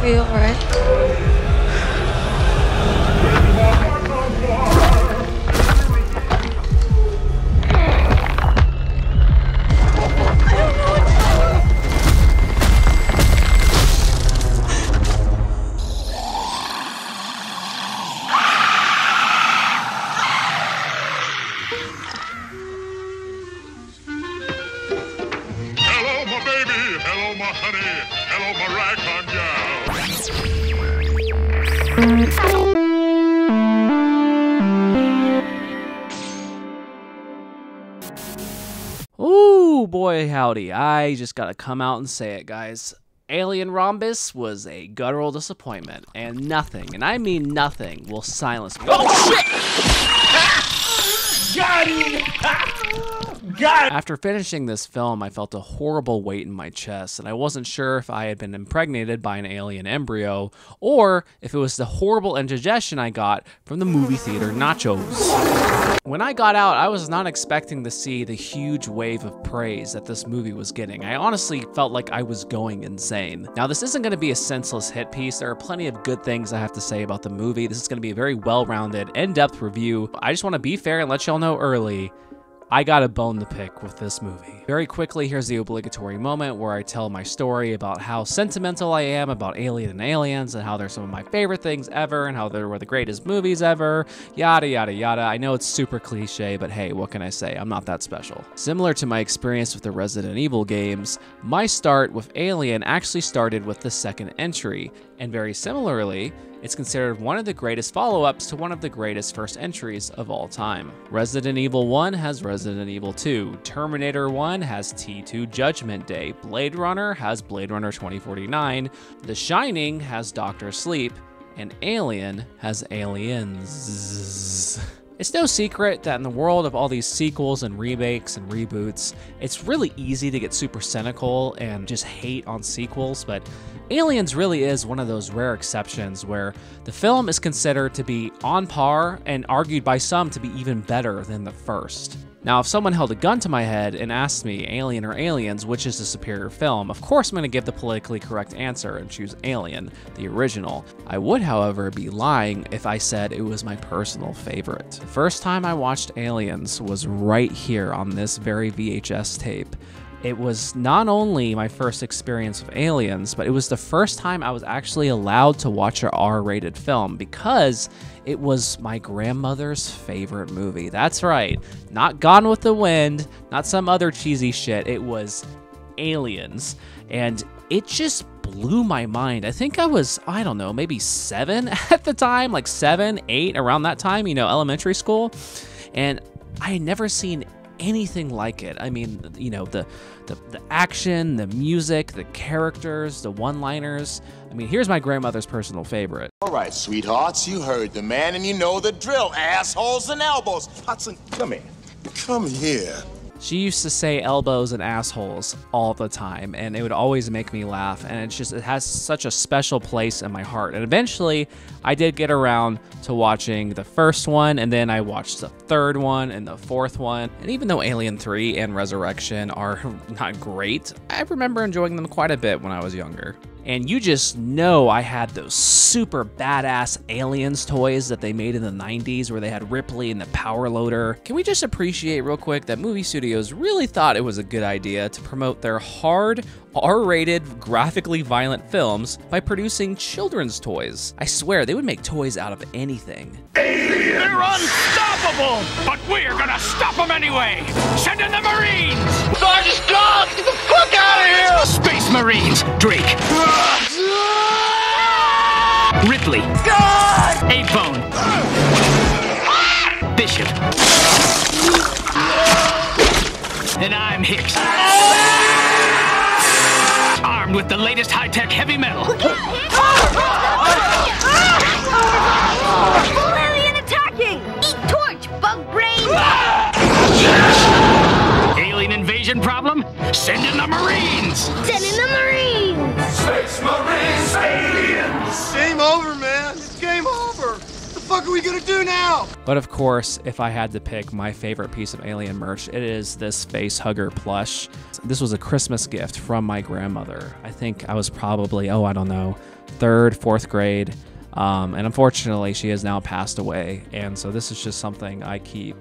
Are you alright? Hello, my honey. Hello, my ragtime gal. Ooh, boy howdy. I just gotta come out and say it, guys. Alien Rhombus was a guttural disappointment, and nothing, and I mean nothing, will silence me. Oh, shit! Got him! Got it! After finishing this film, I felt a horrible weight in my chest, and I wasn't sure if I had been impregnated by an alien embryo, or if it was the horrible indigestion I got from the movie theater nachos. When I got out, I was not expecting to see the huge wave of praise that this movie was getting. I honestly felt like I was going insane. Now, this isn't going to be a senseless hit piece. There are plenty of good things I have to say about the movie. This is going to be a very well-rounded, in-depth review. I just want to be fair and let y'all know early, I got a bone to pick with this movie. Very quickly, here's the obligatory moment where I tell my story about how sentimental I am about Alien and Aliens and how they're some of my favorite things ever and how they were the greatest movies ever, yada, yada, yada. I know it's super cliche, but hey, what can I say? I'm not that special. Similar to my experience with the Resident Evil games, my start with Alien actually started with the second entry, and very similarly, it's considered one of the greatest follow-ups to one of the greatest first entries of all time. Resident Evil 1 has Resident Evil 2, Terminator 1 has T2 Judgment Day, Blade Runner has Blade Runner 2049, The Shining has Doctor Sleep, and Alien has Aliens. It's no secret that in the world of all these sequels and remakes and reboots, it's really easy to get super cynical and just hate on sequels, but Aliens really is one of those rare exceptions where the film is considered to be on par and argued by some to be even better than the first. Now, if someone held a gun to my head and asked me, Alien or Aliens, which is the superior film, of course I'm going to give the politically correct answer and choose Alien, the original. I would, however, be lying if I said it was my personal favorite. The first time I watched Aliens was right here on this very VHS tape. It was not only my first experience with Aliens, but it was the first time I was actually allowed to watch an R-rated film because it was my grandmother's favorite movie. That's right, not Gone with the Wind, not some other cheesy shit. It was Aliens, and it just blew my mind. I think I was, I don't know, maybe 7 at the time, like 7, 8, around that time, you know, elementary school, and I had never seen anything like it. I mean, you know, the action, the music, the characters, the one-liners. I mean, here's my grandmother's personal favorite. All right, sweethearts, you heard the man and you know the drill. Assholes and elbows. Hudson, come here. Come here. She used to say elbows and assholes all the time, and it would always make me laugh, and it has such a special place in my heart. And eventually, I did get around to watching the first one, and then I watched the third one and the fourth one. And even though Alien 3 and Resurrection are not great, I remember enjoying them quite a bit when I was younger. And you just know I had those super badass Aliens toys that they made in the 90s where they had Ripley and the power loader. Can we just appreciate real quick that movie studios really thought it was a good idea to promote their hard, R-rated, graphically violent films by producing children's toys? I swear, they would make toys out of anything. They're unstoppable! But we're gonna stop them anyway! Send in the Marines! Sergeant Strauss, get the fuck out of here! Space Marines! Drake! Ripley! God! A-Bone! Bishop! And I'm Hicks. Armed with the latest high-tech heavy metal. Full alien attacking! Eat torch, bug brain! Alien invasion problem? Send in the Marines! Send in the Marines! Space Marines, aliens! Game over, man. It's game over. What the fuck are we we gonna do now? But of course, if I had to pick my favorite piece of Alien merch, it is this face hugger plush. This was a Christmas gift from my grandmother. I think I was probably, I don't know, 3rd, 4th grade. And unfortunately, she has now passed away. And so this is just something I keep,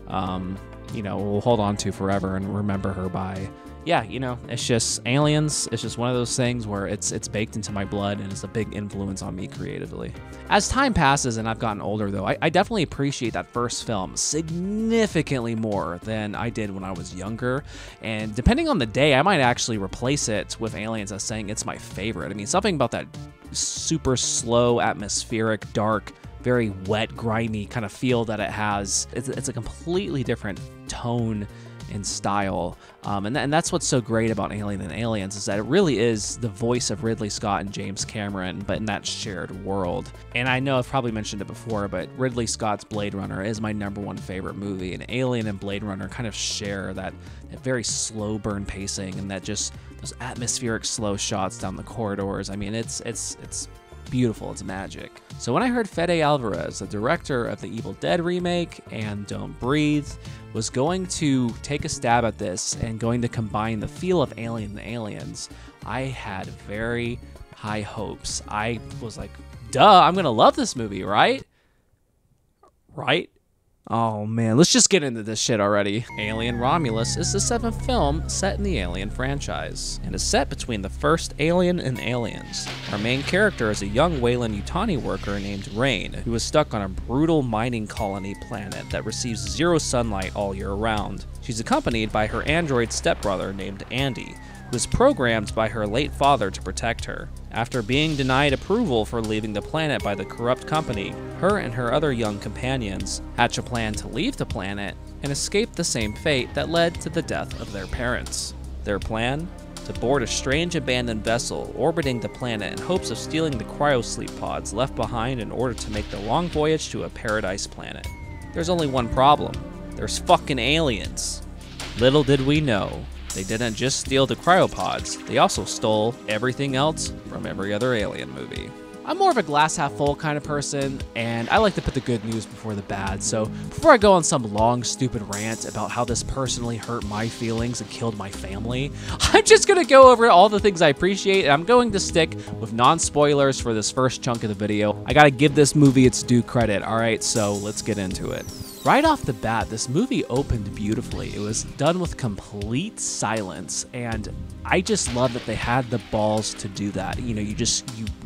will hold on to forever and remember her by. Yeah, it's just Aliens. It's just one of those things where it's baked into my blood and it's a big influence on me creatively. As time passes and I've gotten older, though, I definitely appreciate that first film significantly more than I did when I was younger. And depending on the day, I might actually replace it with Aliens as saying it's my favorite. I mean, something about that super slow, atmospheric, dark, very wet, grimy kind of feel that it has. It's a completely different tone in style, and that's what's so great about Alien and Aliens, is that it really is the voice of Ridley Scott and James Cameron, but in that shared world. And I know I've probably mentioned it before, but Ridley Scott's Blade Runner is my #1 favorite movie, and Alien and Blade Runner kind of share that very slow burn pacing and that just those atmospheric slow shots down the corridors. I mean, it's beautiful. It's magic. So when I heard Fede Alvarez, the director of the Evil Dead remake and Don't Breathe, was going to take a stab at this and going to combine the feel of Alien and Aliens, I had very high hopes. I was like, duh, I'm gonna love this movie, right? Right? Oh man, let's just get into this shit already. Alien Romulus is the 7th film set in the Alien franchise, and is set between the first Alien and Aliens. Our main character is a young Weyland-Yutani worker named Rain, who is stuck on a brutal mining colony planet that receives 0 sunlight all year round. She's accompanied by her android stepbrother named Andy, who is programmed by her late father to protect her. After being denied approval for leaving the planet by the corrupt company, her and her other young companions hatch a plan to leave the planet and escape the same fate that led to the death of their parents. Their plan? To board a strange abandoned vessel orbiting the planet in hopes of stealing the cryosleep pods left behind in order to make the long voyage to a paradise planet. There's only one problem. There's fucking aliens. Little did we know, they didn't just steal the cryopods, they also stole everything else from every other Alien movie. I'm more of a glass half full kind of person, and I like to put the good news before the bad, so before I go on some long, stupid rant about how this personally hurt my feelings and killed my family, I'm just gonna go over all the things I appreciate, and I'm going to stick with non-spoilers for this first chunk of the video. I gotta give this movie its due credit, alright, so let's get into it. Right off the bat, this movie opened beautifully. It was done with complete silence, and I just love that they had the balls to do that. You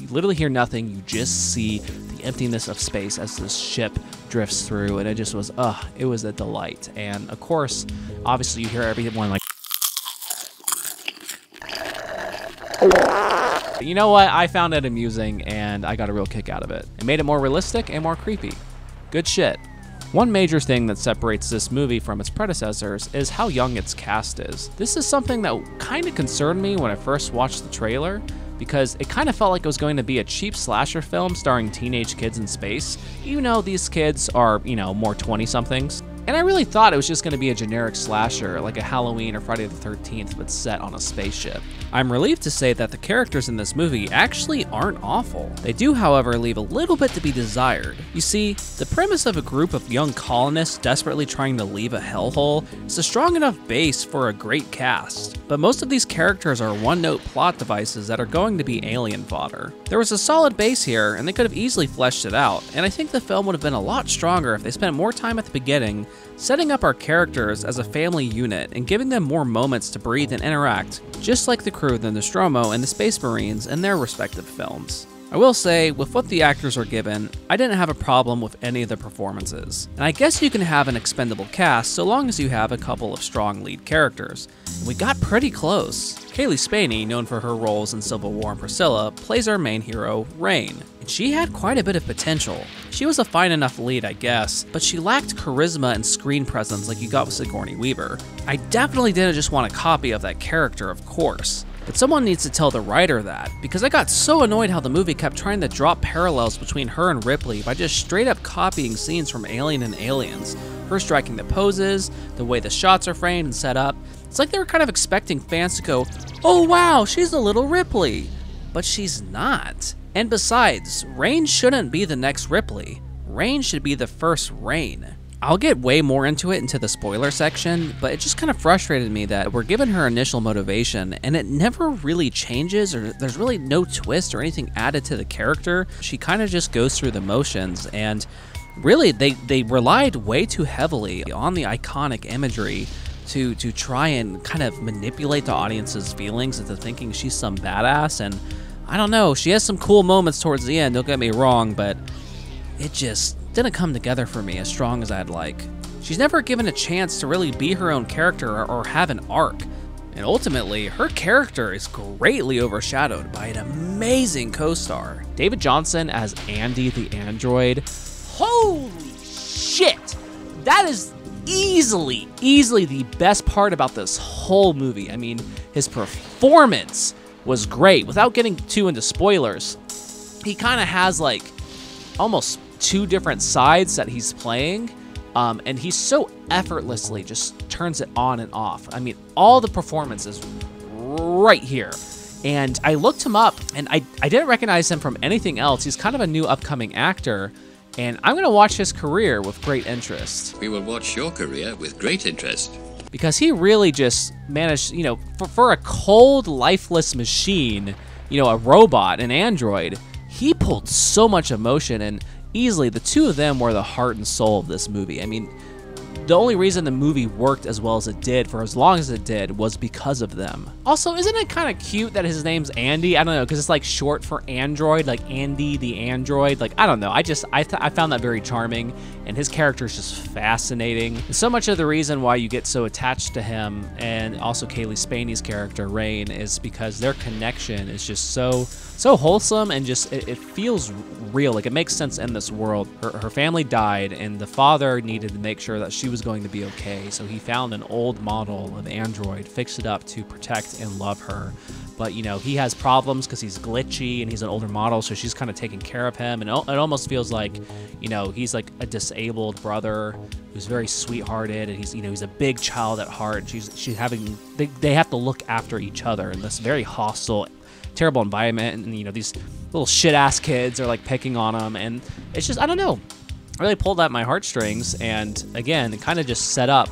literally hear nothing, you just see the emptiness of space as this ship drifts through, and it just was, it was a delight. And of course, obviously you hear everyone like, you know what, I found it amusing, and I got a real kick out of it. It made it more realistic and more creepy. Good shit. One major thing that separates this movie from its predecessors is how young its cast is. This is something that kind of concerned me when I first watched the trailer, because it kind of felt like it was going to be a cheap slasher film starring teenage kids in space, even though these kids are, more 20-somethings. And I really thought it was just going to be a generic slasher, like a Halloween or Friday the 13th, but set on a spaceship. I'm relieved to say that the characters in this movie actually aren't awful. They do, however, leave a little bit to be desired. You see, the premise of a group of young colonists desperately trying to leave a hellhole is a strong enough base for a great cast. But most of these characters are one-note plot devices that are going to be alien fodder. There was a solid base here, and they could have easily fleshed it out, and I think the film would have been a lot stronger if they spent more time at the beginning setting up our characters as a family unit and giving them more moments to breathe and interact, just like the crew of the Nostromo and the Space Marines in their respective films. I will say, with what the actors were given, I didn't have a problem with any of the performances. And I guess you can have an expendable cast so long as you have a couple of strong lead characters. And we got pretty close. Kaylee Spaney, known for her roles in Civil War and Priscilla, plays our main hero, Rain. And she had quite a bit of potential. She was a fine enough lead, I guess, but she lacked charisma and screen presence like you got with Sigourney Weaver. I definitely didn't just want a copy of that character, of course. But someone needs to tell the writer that, because I got so annoyed how the movie kept trying to drop parallels between her and Ripley by just straight up copying scenes from Alien and Aliens. Her striking the poses, the way the shots are framed and set up. It's like they were kind of expecting fans to go, oh wow, she's a little Ripley. But she's not. And besides, Rain shouldn't be the next Ripley. Rain should be the first Rain. I'll get way more into the spoiler section, but it just kind of frustrated me that we're given her initial motivation and it never really changes, or there's really no twist or anything added to the character. She kind of just goes through the motions, and really they relied way too heavily on the iconic imagery to try and kind of manipulate the audience's feelings into thinking she's some badass. And I don't know, she has some cool moments towards the end, don't get me wrong, but it just didn't come together for me as strong as I'd like. She's never given a chance to really be her own character or have an arc. And ultimately, her character is greatly overshadowed by an amazing co-star. David Johnson as Andy the android. Holy shit! That is easily the best part about this whole movie. I mean, his performance was great. Without getting too into spoilers, he kind of has like almost two different sides that he's playing, and he so effortlessly just turns it on and off. I mean, all the performance is right here. And I looked him up, and I didn't recognize him from anything else. He's kind of a new upcoming actor, and I'm going to watch his career with great interest. We will watch your career with great interest. Because he really just managed, you know, for a cold, lifeless machine, you know, a robot, an android, he pulled so much emotion, and easily the two of them were the heart and soul of this movie. I mean, the only reason the movie worked as well as it did for as long as it did was because of them. Also, isn't it kind of cute that his name's Andy? I don't know, because it's like short for android, like Andy the android. Like, I don't know. I found that very charming, and his character is just fascinating. And so much of the reason why you get so attached to him, and also Kaylee Spaney's character Rain, is because their connection is just so wholesome, and just it feels real. Like, it makes sense in this world. Her family died, and the father needed to make sure that she was going to be okay, so he found an old model of android, fixed it up to protect and love her. But, you know, he has problems because he's glitchy and he's an older model, so she's kind of taking care of him. And it almost feels like, you know, he's like a disabled brother who's very sweethearted, and he's, you know, he's a big child at heart. She's having, they have to look after each other in this very hostile, terrible environment, and you know, these little shit-ass kids are like picking on him, and it's just, I don't know, really pulled at my heartstrings, and again, it kind of just set up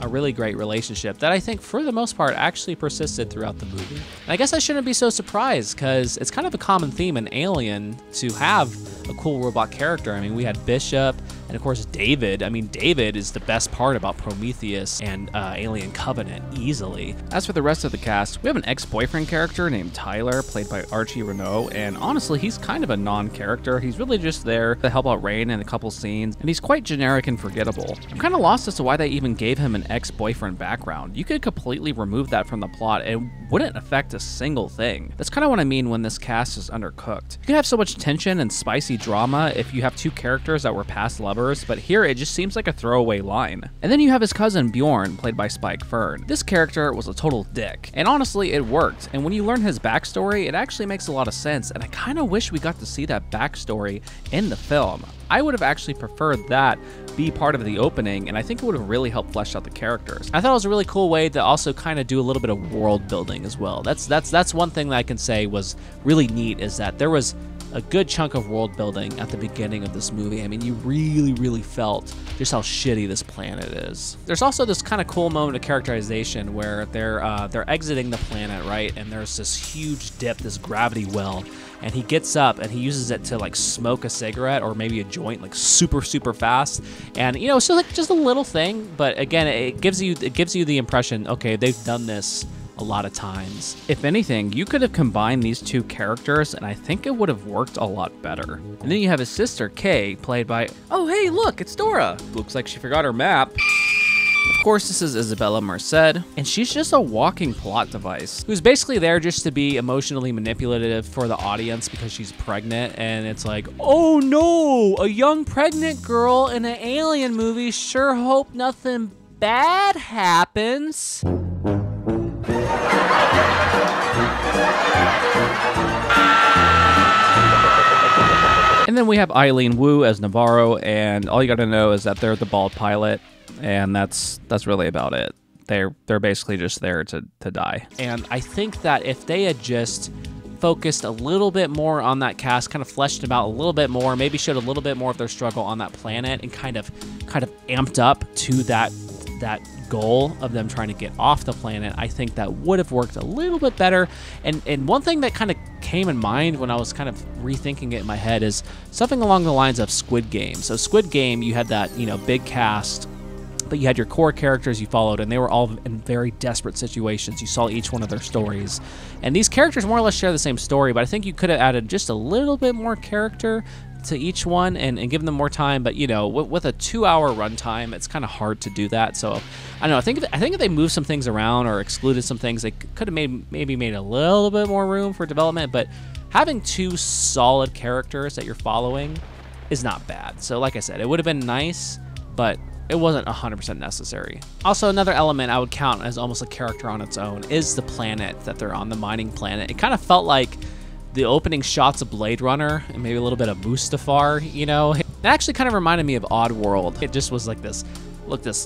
a really great relationship that I think for the most part actually persisted throughout the movie. And I guess I shouldn't be so surprised, because it's kind of a common theme in Alien to have a cool robot character. I mean, we had Bishop, and of course David. I mean, David is the best part about Prometheus and Alien Covenant, easily. As for the rest of the cast, we have an ex-boyfriend character named Tyler, played by Archie Renault, and honestly, he's kind of a non-character. He's really just there to help out Rain in a couple scenes, and he's quite generic and forgettable. I'm kind of lost as to why they even gave him an ex-boyfriend background. You could completely remove that from the plot, and it wouldn't affect a single thing. That's kind of what I mean when this cast is undercooked. You can have so much tension and spicy drama if you have two characters that were past lovers, but here it just seems like a throwaway line. And then you have his cousin Bjorn, played by Spike Fern. This character was a total dick, and honestly it worked, and when you learn his backstory, it actually makes a lot of sense, and I kind of wish we got to see that backstory in the film. I would have actually preferred that be part of the opening, and I think it would have really helped flesh out the characters. I thought it was a really cool way to also kind of do a little bit of world building as well. That's one thing that I can say was really neat, is that there was a good chunk of world building at the beginning of this movie. I mean, you really felt just how shitty this planet is. There's also this kind of cool moment of characterization where they're exiting the planet, right? And there's this huge dip, this gravity well, and he gets up and he uses it to like smoke a cigarette or maybe a joint like super fast. And you know, it's just a little thing, but again, it gives you the impression, okay, they've done this a lot of times. If anything, you could have combined these two characters, and I think it would have worked a lot better. And then you have his sister, Kay, played by, oh hey, look, it's Dora. Looks like she forgot her map. Of course, this is Isabella Merced, and she's just a walking plot device who's basically there just to be emotionally manipulative for the audience because she's pregnant, and it's like, oh no, a young pregnant girl in an alien movie, sure hope nothing bad happens. And then we have Eileen Wu as Navarro, and all you gotta know is that they're the bald pilot, and that's really about it. They're basically just there to die. And I think that if they had just focused a little bit more on that cast, kind of fleshed them out a little bit more, maybe showed a little bit more of their struggle on that planet, and kind of amped up to that goal of them trying to get off the planet, I think that would have worked a little bit better. And one thing that kind of came in mind when I was kind of rethinking it in my head is something along the lines of Squid Game. So Squid Game, you had that, you know, big cast, but you had your core characters you followed, and they were all in very desperate situations. You saw each one of their stories. And these characters more or less share the same story, but I think you could have added just a little bit more character to each one and given them more time. But, you know, with a 2-hour runtime, it's kind of hard to do that. So, I don't know. I think if they moved some things around or excluded some things, they could have maybe made a little bit more room for development. But having 2 solid characters that you're following is not bad. So, like I said, it would have been nice, but it wasn't 100% necessary. Also, another element I would count as almost a character on its own is the planet that they're on, the mining planet. It kind of felt like the opening shots of Blade Runner and maybe a little bit of Mustafar, you know? It actually kind of reminded me of Oddworld. It just was like this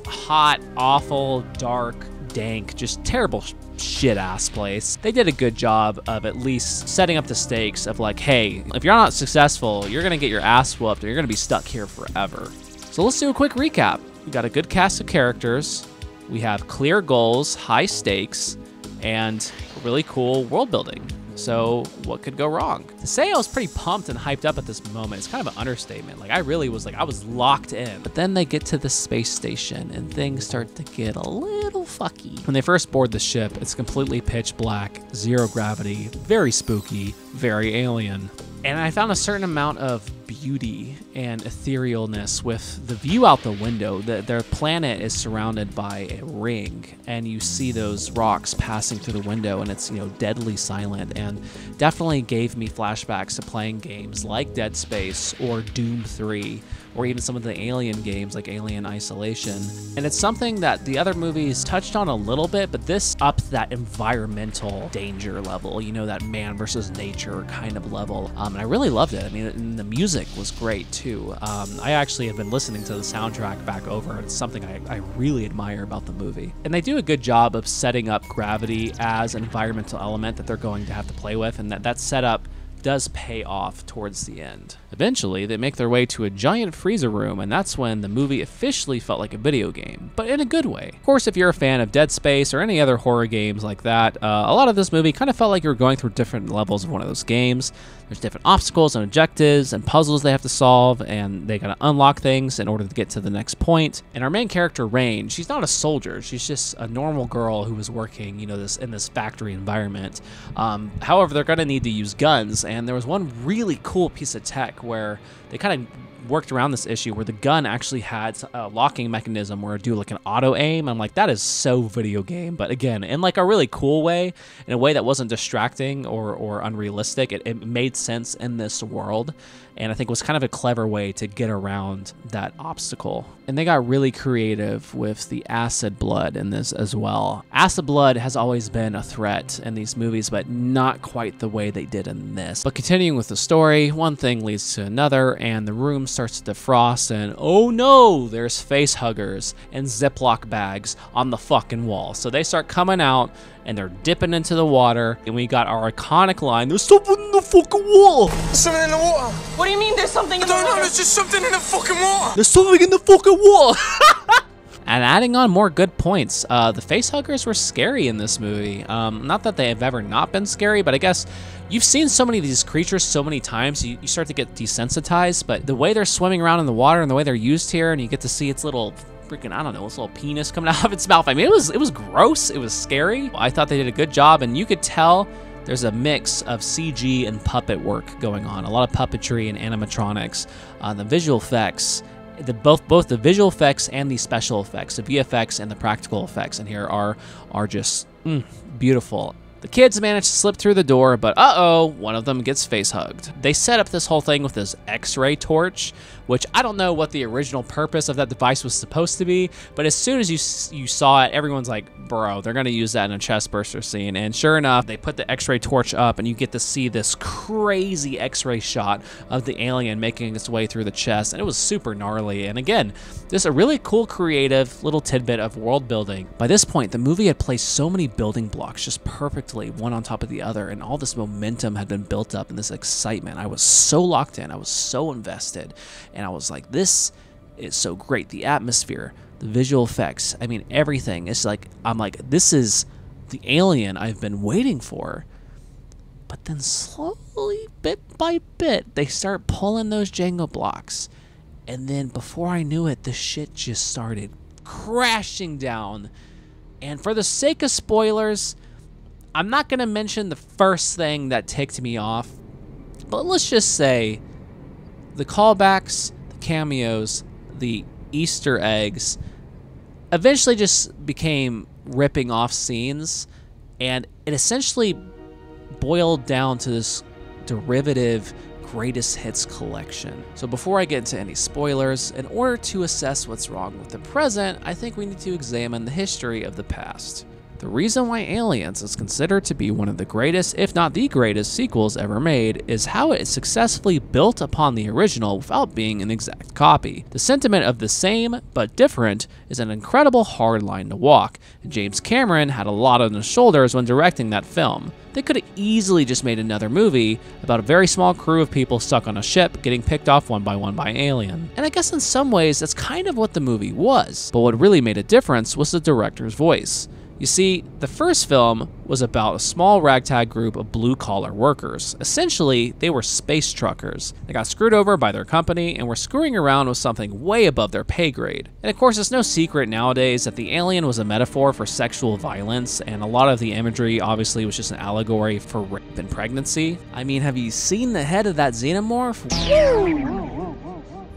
hot, awful, dark, dank, just terrible shit-ass place. They did a good job of at least setting up the stakes of like, hey, if you're not successful, you're gonna get your ass whooped or you're gonna be stuck here forever. So let's do a quick recap. We got a good cast of characters. We have clear goals, high stakes, and really cool world building. So what could go wrong? To say I was pretty pumped and hyped up at this moment is kind of an understatement. Like I was locked in. But then they get to the space station and things start to get a little fucky. When they first board the ship, it's completely pitch black, zero gravity, very spooky, very alien. And I found a certain amount of beauty and etherealness with the view out the window. Their planet is surrounded by a ring, and you see those rocks passing through the window, and it's, you know, deadly silent, and definitely gave me flashbacks to playing games like Dead Space or Doom 3, or even some of the Alien games like Alien Isolation. And it's something that the other movies touched on a little bit, but this upped that environmental danger level, you know, that man versus nature kind of level. And I really loved it. I mean, and the music was great too. I actually have been listening to the soundtrack back over, and it's something I really admire about the movie. And they do a good job of setting up gravity as an environmental element that they're going to have to play with, and that setup does pay off towards the end. Eventually, they make their way to a giant freezer room, and that's when the movie officially felt like a video game, but in a good way. Of course, if you're a fan of Dead Space or any other horror games like that, a lot of this movie kind of felt like you were going through different levels of one of those games. There's different obstacles and objectives and puzzles they have to solve, and they gotta unlock things in order to get to the next point. And our main character, Rain, she's not a soldier. She's just a normal girl who is working, you know, in this factory environment. However, they're gonna need to use guns, and there was one really cool piece of tech where they kind of worked around this issue where the gun actually had a locking mechanism where it do like an auto aim. I'm like, that is so video game, but again, in like a really cool way, in a way that wasn't distracting or unrealistic. It made sense in this world, and I think was kind of a clever way to get around that obstacle. And they got really creative with the acid blood in this as well. Acid blood has always been a threat in these movies, but not quite the way they did in this. But continuing with the story, one thing leads to another, and the room starts to defrost, and oh no, there's face huggers and Ziploc bags on the fucking wall. So they start coming out, and they're dipping into the water, and we got our iconic line, "There's something in the fucking wall!" There's something in the water. What do you mean there's something in the water? No, there's just something in the fucking water. There's something in the fucking wall! And adding on more good points, the facehuggers were scary in this movie. Not that they have ever not been scary, but I guess you've seen so many of these creatures so many times, you start to get desensitized, but the way they're swimming around in the water and the way they're used here, and you get to see its little freaking, I don't know, this little penis coming out of its mouth. I mean, it was gross, it was scary. I thought they did a good job, and you could tell there's a mix of CG and puppet work going on, a lot of puppetry and animatronics. The visual effects, both the visual effects and the special effects, the VFX and the practical effects in here are just beautiful. The kids manage to slip through the door, but uh-oh, one of them gets face hugged. They set up this whole thing with this X-ray torch, which I don't know what the original purpose of that device was supposed to be, but as soon as you saw it, everyone's like, bro, they're gonna use that in a chest burster scene. And sure enough, they put the X-ray torch up, and you get to see this crazy X-ray shot of the alien making its way through the chest, and it was super gnarly. And again, just a really cool, creative little tidbit of world building. By this point, the movie had placed so many building blocks just perfectly perfectly, one on top of the other, and all this momentum had been built up and this excitement. I was so locked in, I was so invested, and I was like, this is so great. The atmosphere, the visual effects, I mean, everything. It's like, I'm like, this is the Alien I've been waiting for. But then slowly, bit by bit, they start pulling those Jenga blocks. And then before I knew it, the shit just started crashing down. And for the sake of spoilers, I'm not going to mention the first thing that ticked me off. But let's just say the callbacks, the cameos, the Easter eggs eventually just became ripping off scenes. And it essentially boiled down to this derivative greatest hits collection. So before I get into any spoilers, in order to assess what's wrong with the present, I think we need to examine the history of the past. The reason why Aliens is considered to be one of the greatest, if not the greatest, sequels ever made is how it successfully built upon the original without being an exact copy. The sentiment of the same but different is an incredible hard line to walk, and James Cameron had a lot on his shoulders when directing that film. They could have easily just made another movie about a very small crew of people stuck on a ship getting picked off one by alien. And I guess in some ways that's kind of what the movie was, but what really made a difference was the director's voice. You see, the first film was about a small ragtag group of blue-collar workers. Essentially, they were space truckers. They got screwed over by their company and were screwing around with something way above their pay grade. And of course, it's no secret nowadays that the alien was a metaphor for sexual violence, and a lot of the imagery obviously was just an allegory for rape and pregnancy. I mean, have you seen the head of that xenomorph?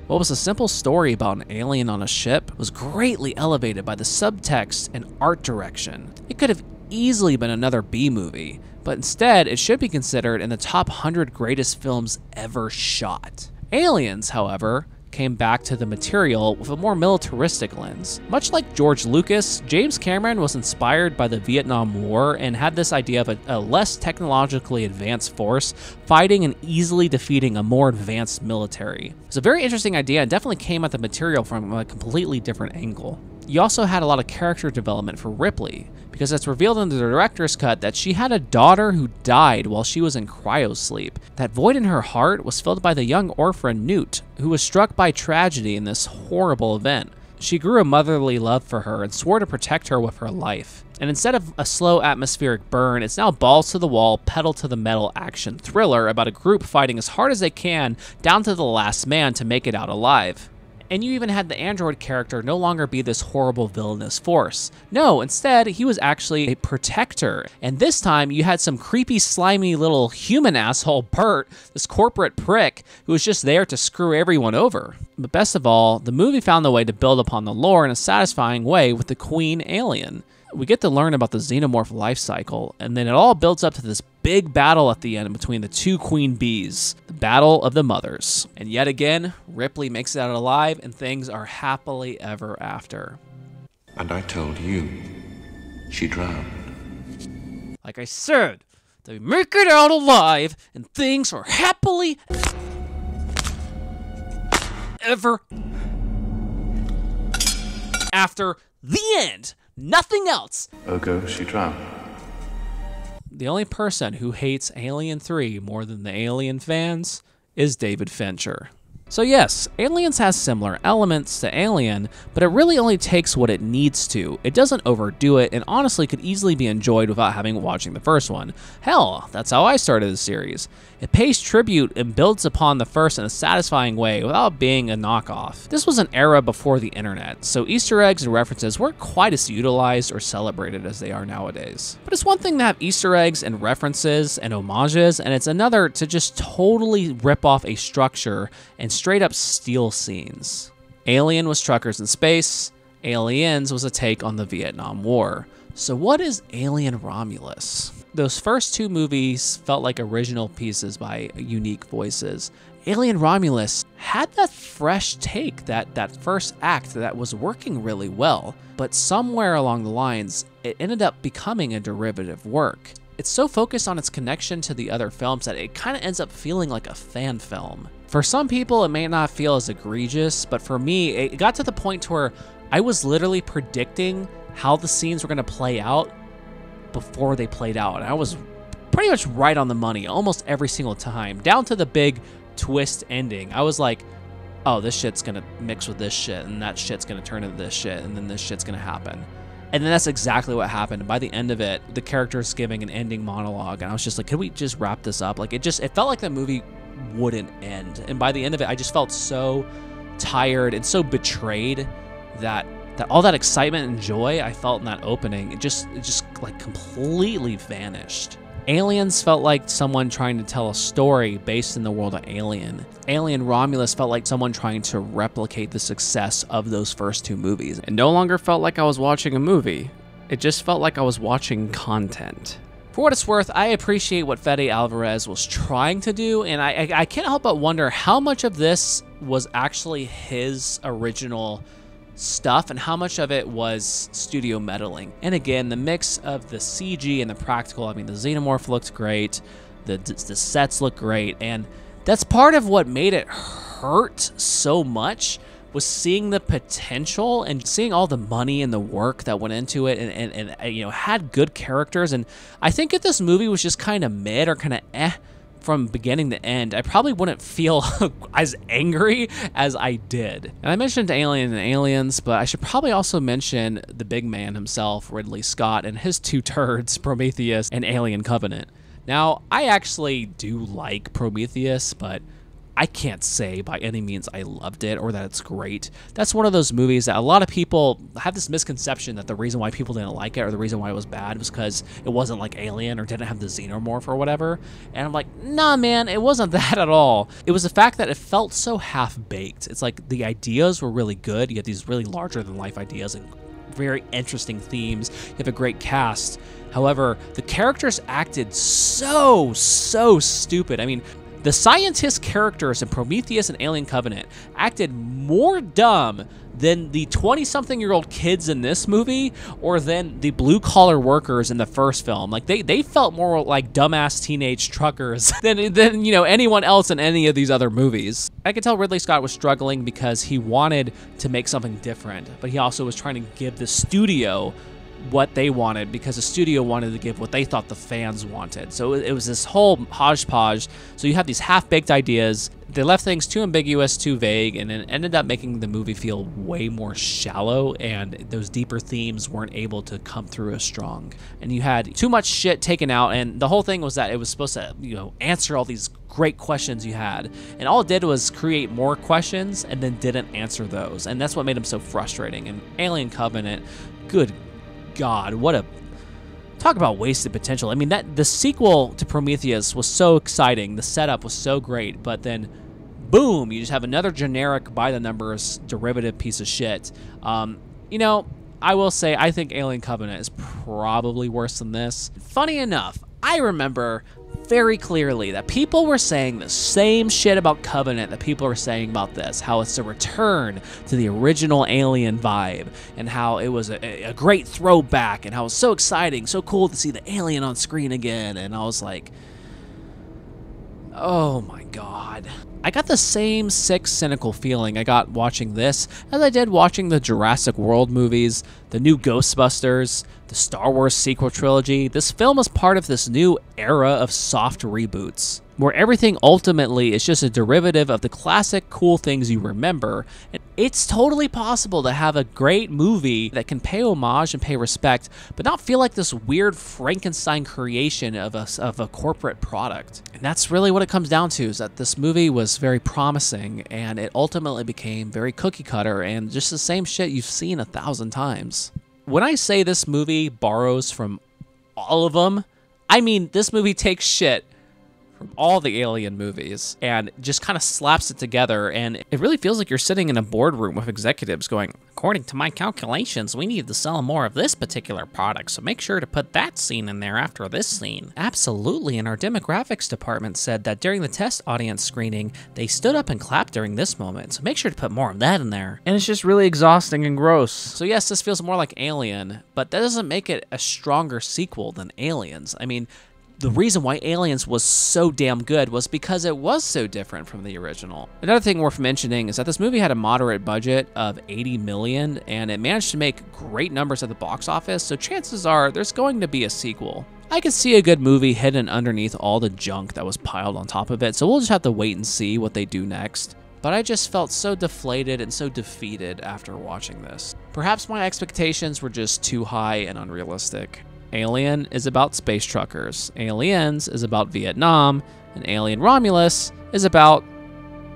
What was a simple story about an alien on a ship was greatly elevated by the subtext and art direction. It could have easily been another B-movie, but instead it should be considered in the top 100 greatest films ever shot. Aliens, however, came back to the material with a more militaristic lens. Much like George Lucas, James Cameron was inspired by the Vietnam War and had this idea of a less technologically advanced force fighting and easily defeating a more advanced military. It's a very interesting idea and definitely came at the material from a completely different angle. You also had a lot of character development for Ripley, because it's revealed in the director's cut that she had a daughter who died while she was in cryosleep. That void in her heart was filled by the young orphan Newt, who was struck by tragedy in this horrible event. She grew a motherly love for her and swore to protect her with her life. And instead of a slow atmospheric burn, it's now balls to the wall, pedal to the metal action thriller about a group fighting as hard as they can down to the last man to make it out alive. And you even had the android character no longer be this horrible villainous force. No, instead, he was actually a protector. And this time, you had some creepy, slimy little human asshole, Bert, this corporate prick, who was just there to screw everyone over. But best of all, the movie found the way to build upon the lore in a satisfying way with the Queen alien. We get to learn about the xenomorph life cycle, and then it all builds up to this big battle at the end between the two queen bees, the Battle of the Mothers. And yet again, Ripley makes it out alive, and things are happily ever after. And I told you, she drowned. Like I said, they make it out alive, and things are happily ever after the end. Nothing else. Ergo, she drowned. The only person who hates Alien 3 more than the Alien fans is David Fincher. So yes, Aliens has similar elements to Alien, but it really only takes what it needs to. It doesn't overdo it, and honestly could easily be enjoyed without having watching the first one. Hell, that's how I started the series. It pays tribute and builds upon the first in a satisfying way without being a knockoff. This was an era before the internet, so Easter eggs and references weren't quite as utilized or celebrated as they are nowadays. But it's one thing to have Easter eggs and references and homages, and it's another to just totally rip off a structure and straight up steal scenes. Alien was truckers in space, Aliens was a take on the Vietnam War. So what is Alien Romulus? Those first two movies felt like original pieces by unique voices. Alien Romulus had that fresh take, that first act that was working really well, but somewhere along the lines, it ended up becoming a derivative work. It's so focused on its connection to the other films that it kind of ends up feeling like a fan film. For some people, it may not feel as egregious, but for me, it got to the point where I was literally predicting how the scenes were going to play out before they played out. And I was pretty much right on the money almost every single time, down to the big twist ending. I was like, oh, this shit's gonna mix with this shit, and that shit's gonna turn into this shit, and then this shit's gonna happen. And then that's exactly what happened. And by the end of it, the character's giving an ending monologue, and I was just like, could we just wrap this up? Like, it felt like the movie wouldn't end. And by the end of it, I just felt so tired and so betrayed that all that excitement and joy I felt in that opening, it just like completely vanished. Aliens felt like someone trying to tell a story based in the world of Alien. Alien Romulus felt like someone trying to replicate the success of those first two movies. It no longer felt like I was watching a movie. It just felt like I was watching content. For what it's worth, I appreciate what Fede Alvarez was trying to do, and I can't help but wonder how much of this was actually his original stuff and how much of it was studio meddling. And again, the mix of the CG and the practical, I mean, the xenomorph looked great, the sets look great, and that's part of what made it hurt so much, was seeing the potential and seeing all the money and the work that went into it, and you know, had good characters. And I think if this movie was just kind of mid or kind of from beginning to end, I probably wouldn't feel as angry as I did. And I mentioned Alien and Aliens, but I should probably also mention the big man himself, Ridley Scott, and his two turds, Prometheus and Alien Covenant. Now, I actually do like Prometheus, but I can't say by any means I loved it or that it's great. That's one of those movies that a lot of people have this misconception that the reason why people didn't like it or the reason why it was bad was because it wasn't like Alien or didn't have the xenomorph or whatever. And I'm like, nah, man, it wasn't that at all. It was the fact that it felt so half-baked. It's like the ideas were really good. You had these really larger-than-life ideas and very interesting themes. You have a great cast. However, the characters acted so stupid. I mean, the scientist characters in Prometheus and Alien Covenant acted more dumb than the 20-something-year-old kids in this movie or than the blue-collar workers in the first film. Like, they felt more like dumbass teenage truckers than you know, anyone else in any of these other movies. I could tell Ridley Scott was struggling because he wanted to make something different, but he also was trying to give the studio what they wanted because the studio wanted to give what they thought the fans wanted. So it was this whole hodgepodge. So you have these half-baked ideas. They left things too ambiguous, too vague, and it ended up making the movie feel way more shallow, and those deeper themes weren't able to come through as strong. And you had too much shit taken out, and the whole thing was that it was supposed to, you know, answer all these great questions you had, and all it did was create more questions and then didn't answer those, and that's what made them so frustrating. And Alien Covenant, good God, what a talk about wasted potential. I mean, that the sequel to Prometheus was so exciting, the setup was so great, but then boom, you just have another generic by the numbers derivative piece of shit. You know, I will say I think Alien Covenant is probably worse than this. Funny enough, I remember very clearly that people were saying the same shit about Covenant that people are saying about this, how it's a return to the original Alien vibe, and how it was a great throwback, and how it was so exciting, so cool to see the alien on screen again. And I was like, oh my God. I got the same sick, cynical feeling I got watching this as I did watching the Jurassic World movies, the new Ghostbusters, the Star Wars sequel trilogy. This film is part of this new era of soft reboots, where everything ultimately is just a derivative of the classic cool things you remember. And it's totally possible to have a great movie that can pay homage and pay respect, but not feel like this weird Frankenstein creation of a corporate product. And that's really what it comes down to, is that this movie was very promising, and it ultimately became very cookie cutter and just the same shit you've seen 1,000 times. When I say this movie borrows from all of them, I mean this movie takes shit from all the Alien movies and just kind of slaps it together, and it really feels like you're sitting in a boardroom with executives going, according to my calculations, we need to sell more of this particular product, so make sure to put that scene in there after this scene. Absolutely, and our demographics department said that during the test audience screening, they stood up and clapped during this moment, so make sure to put more of that in there. And it's just really exhausting and gross. So yes, this feels more like Alien, but that doesn't make it a stronger sequel than Aliens. I mean, the reason why Aliens was so damn good was because it was so different from the original. Another thing worth mentioning is that this movie had a moderate budget of $80 million, and it managed to make great numbers at the box office, so chances are there's going to be a sequel. I could see a good movie hidden underneath all the junk that was piled on top of it, so we'll just have to wait and see what they do next. But I just felt so deflated and so defeated after watching this. Perhaps my expectations were just too high and unrealistic. Alien is about space truckers, Aliens is about Vietnam, and Alien Romulus is about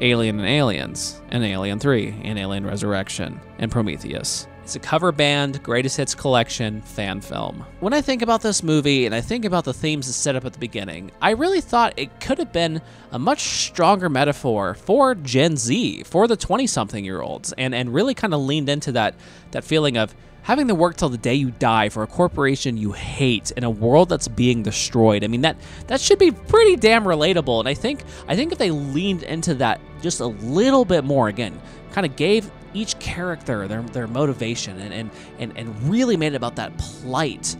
Alien and Aliens, and Alien 3, and Alien Resurrection, and Prometheus. It's a cover band, greatest hits collection, fan film. When I think about this movie and I think about the themes it's set up at the beginning, I really thought it could have been a much stronger metaphor for Gen Z, for the 20-something-year-olds, and really kind of leaned into that feeling of having to work till the day you die for a corporation you hate in a world that's being destroyed. I mean, that should be pretty damn relatable, and I think if they leaned into that just a little bit more, again, kind of gave each character their motivation and really made it about that plight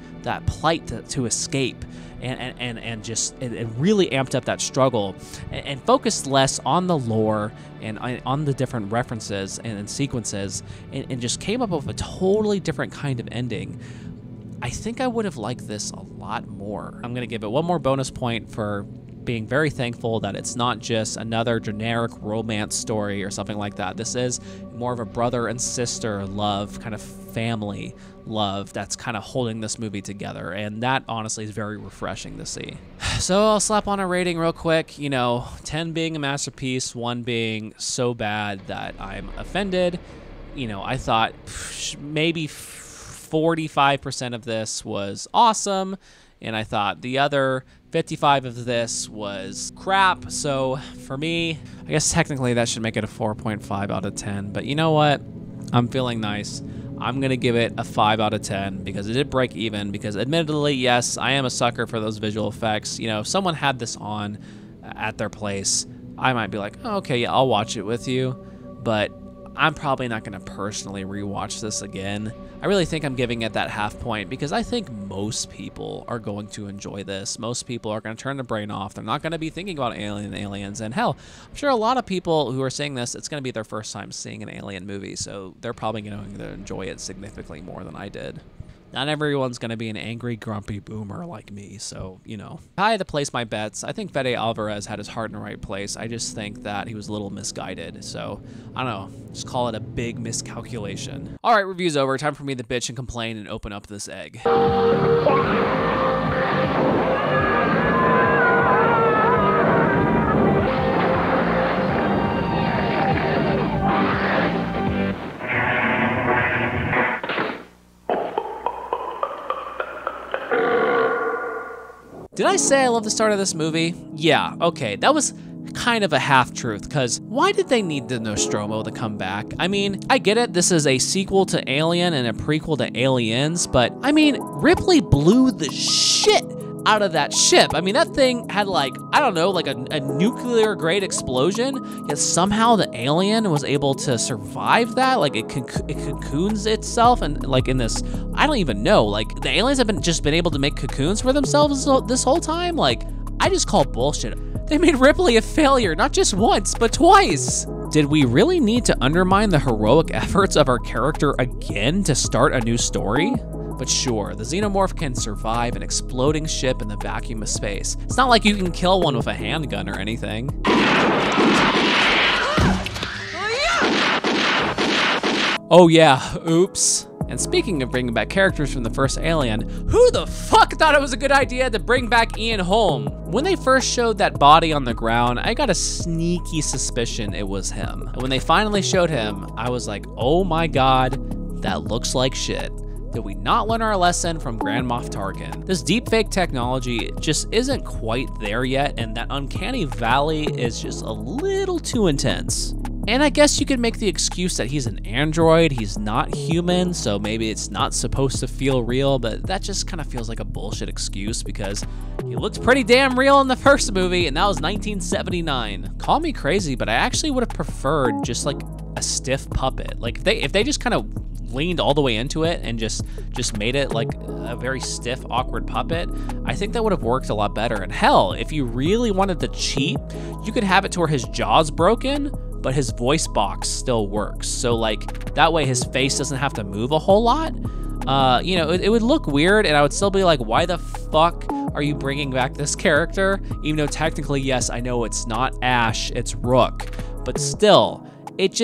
to escape, and just it really amped up that struggle and focused less on the lore and on the different references and sequences, and just came up with a totally different kind of ending. I think I would have liked this a lot more. I'm gonna give it one more bonus point for being very thankful that it's not just another generic romance story or something like that. This is more of a brother and sister love, kind of family love that's kind of holding this movie together, and that honestly is very refreshing to see. So I'll slap on a rating real quick, 10 being a masterpiece, 1 being so bad that I'm offended. I thought maybe 45% of this was awesome, and I thought the other 55 of this was crap. So for me, I guess technically that should make it a 4.5 out of 10. But you know what? I'm feeling nice. I'm going to give it a 5 out of 10 because it did break even. Because admittedly, yes, I am a sucker for those visual effects. If someone had this on at their place, I might be like, oh, okay, yeah, I'll watch it with you. But I'm probably not going to personally rewatch this again. I really think I'm giving it that half point because I think most people are going to enjoy this. Most people are going to turn their brain off. They're not going to be thinking about aliens. And hell, I'm sure a lot of people who are seeing this, it's going to be their first time seeing an alien movie. So they're probably going to enjoy it significantly more than I did. Not everyone's going to be an angry, grumpy boomer like me, so, If I had to place my bets, I think Fede Alvarez had his heart in the right place. I just think that he was a little misguided, so, I don't know, just call it a big miscalculation. All right, review's over. Time for me to bitch and complain and open up this egg. Did I say I love the start of this movie? Yeah, okay, that was kind of a half-truth, because why did they need the Nostromo to come back? I mean, I get it, this is a sequel to Alien and a prequel to Aliens, but, I mean, Ripley blew the shit out of that ship. I mean, that thing had like, I don't know, like a nuclear-grade explosion, yet somehow the alien was able to survive that. Like, it cocoons itself, and like in this, I don't even know, like, the aliens have just been able to make cocoons for themselves this whole time? Like, I just call bullshit. They made Ripley a failure, not just once, but twice. Did we really need to undermine the heroic efforts of our character again to start a new story? But sure, the xenomorph can survive an exploding ship in the vacuum of space. It's not like you can kill one with a handgun or anything. Oh yeah, oops. And speaking of bringing back characters from the first Alien, who the fuck thought it was a good idea to bring back Ian Holm? When they first showed that body on the ground, I got a sneaky suspicion it was him. And when they finally showed him, I was like, oh my god, that looks like shit. Did we not learn our lesson from Grand Moff Tarkin? This deepfake technology just isn't quite there yet, and that uncanny valley is just a little too intense. And I guess you could make the excuse that he's an android, he's not human, so maybe it's not supposed to feel real, but that just kind of feels like a bullshit excuse because he looked pretty damn real in the first movie, and that was 1979. Call me crazy, but I actually would have preferred just like a stiff puppet. Like if they just kind of leaned all the way into it and just made it like a very stiff, awkward puppet, I think that would have worked a lot better. And hell, if you really wanted to cheat, you could have it to where his jaw's broken, but his voice box still works. So like that way his face doesn't have to move a whole lot. You know, it would look weird, and I would still be like, why the fuck are you bringing back this character? Even though technically, yes, I know it's not Ash, it's Rook, but still, it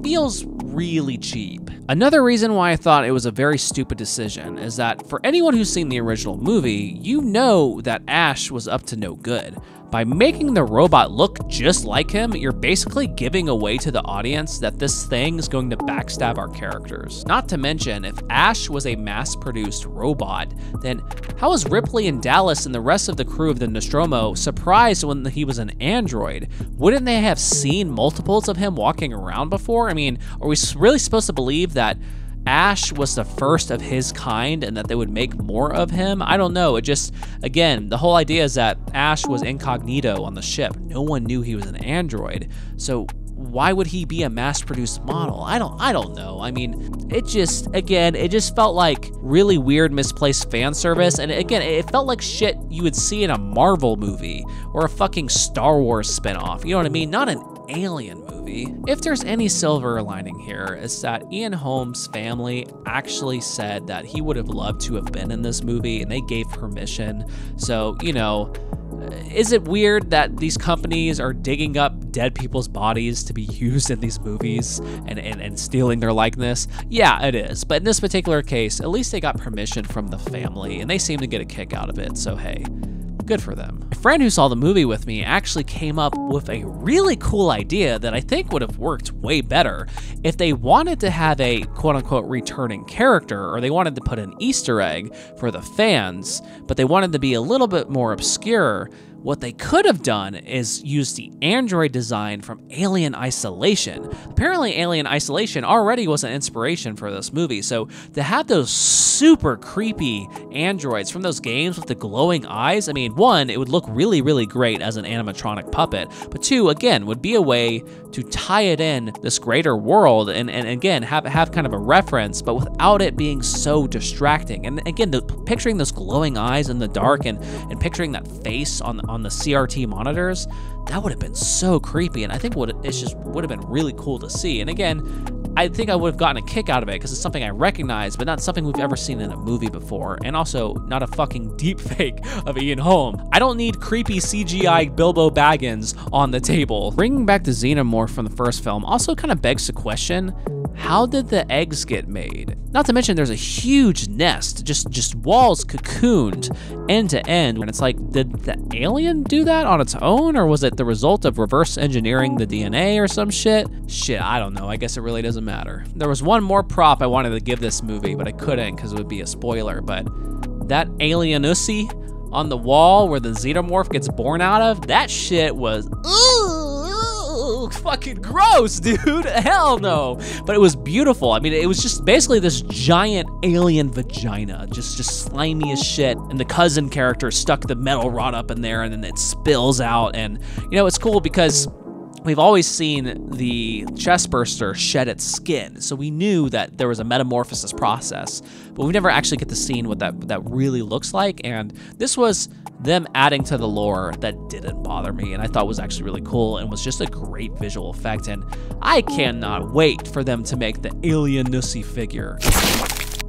feels really cheap. Another reason why I thought it was a very stupid decision is that for anyone who's seen the original movie, you know that Ash was up to no good. By making the robot look just like him, you're basically giving away to the audience that this thing is going to backstab our characters. Not to mention, if Ash was a mass-produced robot, then how was Ripley and Dallas and the rest of the crew of the Nostromo surprised when he was an android? Wouldn't they have seen multiples of him walking around before? I mean, are we really supposed to believe that Ash was the first of his kind and that they would make more of him? I don't know. It just, again, the whole idea is that Ash was incognito on the ship. No one knew he was an android. So why would he be a mass-produced model? I don't know. I mean, it just felt like really weird, misplaced fan service. And again, it felt like shit you would see in a Marvel movie or a fucking Star Wars spinoff. You know what I mean? Not an Alien movie. If there's any silver lining here, it's that Ian Holmes' family actually said that he would have loved to have been in this movie, and they gave permission. So, you know, is it weird that these companies are digging up dead people's bodies to be used in these movies and stealing their likeness? Yeah, it is. But in this particular case, at least they got permission from the family, and they seem to get a kick out of it. So hey, good for them. A friend who saw the movie with me actually came up with a really cool idea that I think would have worked way better if they wanted to have a quote-unquote returning character, or they wanted to put an Easter egg for the fans, but they wanted to be a little bit more obscure. What they could have done is use the android design from Alien Isolation. Apparently, Alien Isolation already was an inspiration for this movie, so to have those super creepy androids from those games with the glowing eyes, I mean, one, it would look really, really great as an animatronic puppet, but two, again, would be a way to tie it in this greater world and again, have kind of a reference, but without it being so distracting. And again, picturing those glowing eyes in the dark and picturing that face on the CRT monitors, that would have been so creepy, and I think would have been really cool to see. And again, I think I would have gotten a kick out of it because it's something I recognize, but not something we've ever seen in a movie before, and also not a fucking deep fake of Ian Holm. I don't need creepy CGI Bilbo Baggins on the table. Bringing back the Xenomorph from the first film also kind of begs the question, how did the eggs get made? Not to mention there's a huge nest, just walls cocooned end to end, and it's like, did the alien do that on its own, or was it the result of reverse engineering the DNA or some shit? Shit, I don't know. I guess it really doesn't matter. There was one more prop I wanted to give this movie, but I couldn't because it would be a spoiler, but that alien ussy on the wall where the Xenomorph gets born out of, that shit was fucking gross, dude. Hell no. But it was beautiful. I mean, it was just basically this giant alien vagina, just slimy as shit. And the cousin character stuck the metal rod up in there, and then it spills out. And you know, it's cool because we've always seen the chestburster shed its skin, so we knew that there was a metamorphosis process, but we never actually get to see what that really looks like, and this was them adding to the lore that didn't bother me, and I thought was actually really cool, and was just a great visual effect, and I cannot wait for them to make the alien Nussy figure.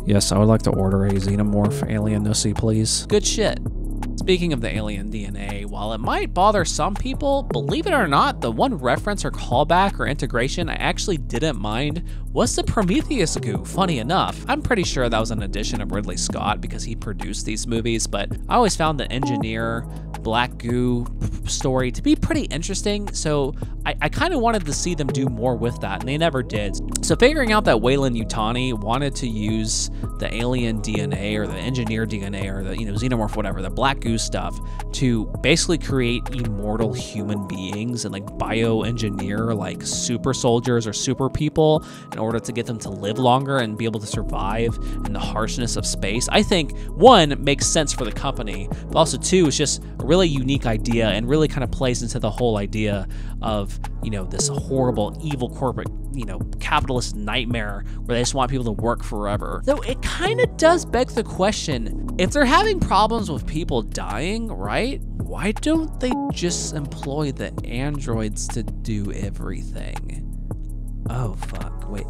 Yes, I would like to order a Xenomorph alien Nussy, please. Good shit. Speaking of the alien DNA, while it might bother some people, believe it or not, the one reference or callback or integration I actually didn't mind was the Prometheus goo, funny enough. I'm pretty sure that was an addition of Ridley Scott because he produced these movies, but I always found the engineer black goo story to be pretty interesting, so I kind of wanted to see them do more with that, and they never did. So figuring out that Weyland-Yutani wanted to use the alien DNA or the engineer DNA or the, you know, xenomorph, whatever, the black goo stuff, to basically create immortal human beings and like bioengineer like super soldiers or super people in order to get them to live longer and be able to survive in the harshness of space, I think, one, makes sense for the company, but also two, it's just a really unique idea and really kind of plays into the whole idea of, you know, this horrible evil corporate you know, capitalist nightmare where they just want people to work forever. Though it kind of does beg the question, if they're having problems with people dying, right? Why don't they just employ the androids to do everything? Oh, fuck, wait.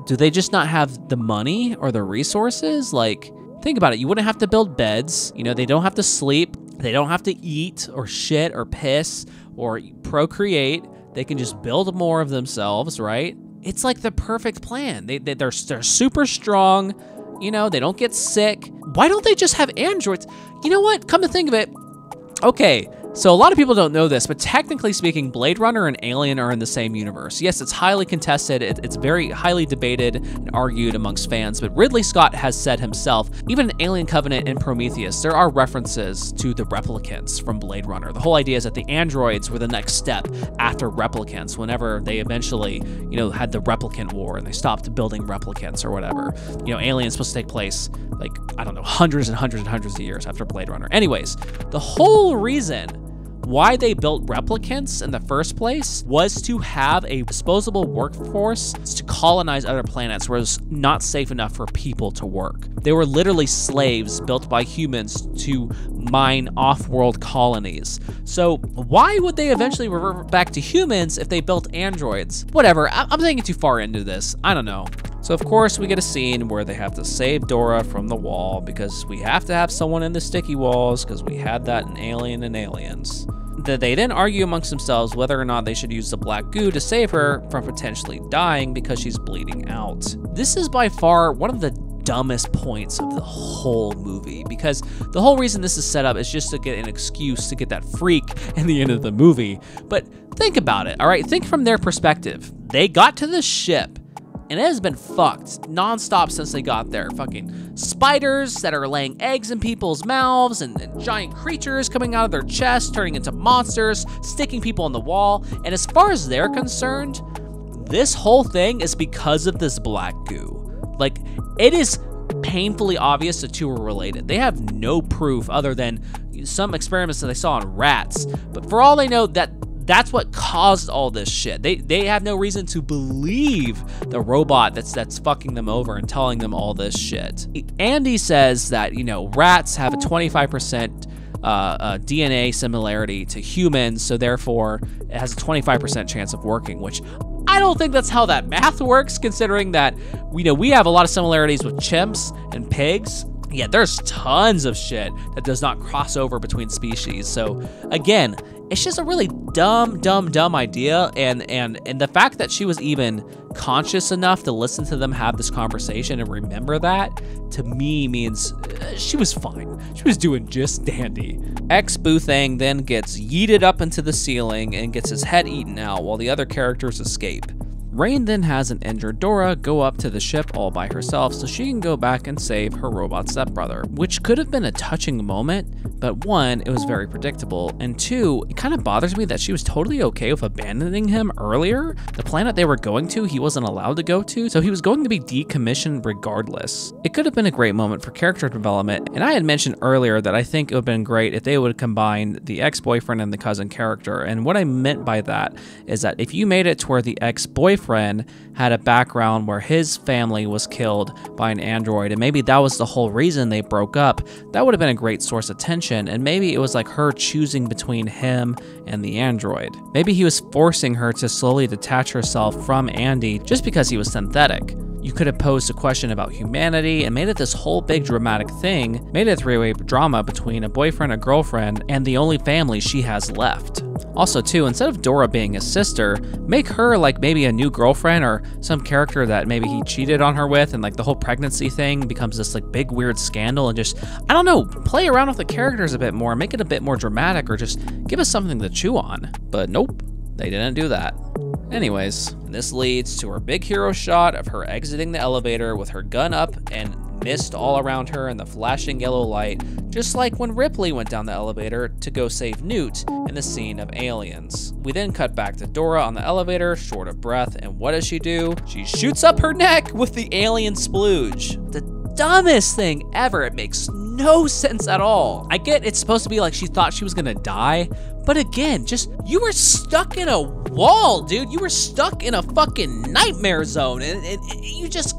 Do they just not have the money or the resources? Like, think about it. You wouldn't have to build beds. You know, they don't have to sleep. They don't have to eat or shit or piss or procreate. They can just build more of themselves, right? It's like the perfect plan. They're super strong. You know, they don't get sick. Why don't they just have androids? You know what? Come to think of it. Okay, so a lot of people don't know this, but technically speaking, Blade Runner and Alien are in the same universe. Yes, it's highly contested, it's very highly debated and argued amongst fans, but Ridley Scott has said himself, even in Alien Covenant and Prometheus, there are references to the replicants from Blade Runner. The whole idea is that the androids were the next step after replicants, whenever they eventually, you know, had the replicant war and they stopped building replicants or whatever. You know, Alien's supposed to take place, like, I don't know, hundreds and hundreds and hundreds of years after Blade Runner. Anyways, the whole reason why they built replicants in the first place was to have a disposable workforce to colonize other planets where it was not safe enough for people to work. They were literally slaves built by humans to mine off-world colonies. So why would they eventually revert back to humans if they built androids? Whatever, I'm thinking too far into this. I don't know. So of course we get a scene where they have to save Dora from the wall because we have to have someone in the sticky walls because we had that in Alien and Aliens. They then argue amongst themselves whether or not they should use the black goo to save her from potentially dying because she's bleeding out. This is by far one of the dumbest points of the whole movie because the whole reason this is set up is just to get an excuse to get that freak in the end of the movie. But think about it, all right? Think from their perspective. They got to the ship and it has been fucked nonstop since they got there. Fucking spiders that are laying eggs in people's mouths and giant creatures coming out of their chests, turning into monsters, sticking people on the wall. And as far as they're concerned, this whole thing is because of this black goo. Like, it is painfully obvious the two are related. They have no proof other than some experiments that they saw on rats. But for all they know, that's what caused all this shit. They have no reason to believe the robot that's fucking them over and telling them all this shit. Andy says that, you know, rats have a 25% DNA similarity to humans, so therefore it has a 25% chance of working, which I don't think that's how that math works, considering that we have a lot of similarities with chimps and pigs. Yeah, there's tons of shit that does not cross over between species. So again, it's just a really dumb idea, and the fact that she was even conscious enough to listen to them have this conversation and remember that, to me means she was fine. She was doing just dandy. Ex-Boothang then gets yeeted up into the ceiling and gets his head eaten out while the other characters escape. Rain then has an injured Dora go up to the ship all by herself so she can go back and save her robot stepbrother, which could have been a touching moment, but one, it was very predictable, and two, it kind of bothers me that she was totally okay with abandoning him earlier. The planet they were going to, he wasn't allowed to go to, so he was going to be decommissioned regardless. It could have been a great moment for character development, and I had mentioned earlier that I think it would have been great if they would have combined the ex-boyfriend and the cousin character, and what I meant by that is that if you made it to where the ex-boyfriend had a background where his family was killed by an android, and maybe that was the whole reason they broke up, that would have been a great source of tension, and maybe it was like her choosing between him and the android. Maybe he was forcing her to slowly detach herself from Andy just because he was synthetic. You could have posed a question about humanity and made it this whole big dramatic thing, made it a three-way drama between a boyfriend, a girlfriend, and the only family she has left. Also too, instead of Dora being his sister, make her like maybe a new girlfriend or some character that maybe he cheated on her with, and like the whole pregnancy thing becomes this like big weird scandal, and just, I don't know, play around with the characters a bit more, make it a bit more dramatic, or just give us something to chew on. But nope, they didn't do that. Anyways, this leads to her big hero shot of her exiting the elevator with her gun up and mist all around her and the flashing yellow light, just like when Ripley went down the elevator to go save Newt in the scene of Aliens. We then cut back to Dora on the elevator, short of breath, and what does she do? She shoots up her neck with the alien splooge. The dumbest thing ever. It makes no sense at all. I get it's supposed to be like she thought she was gonna die, but again, just, you were stuck in a wall, dude. You were stuck in a fucking nightmare zone, and you just,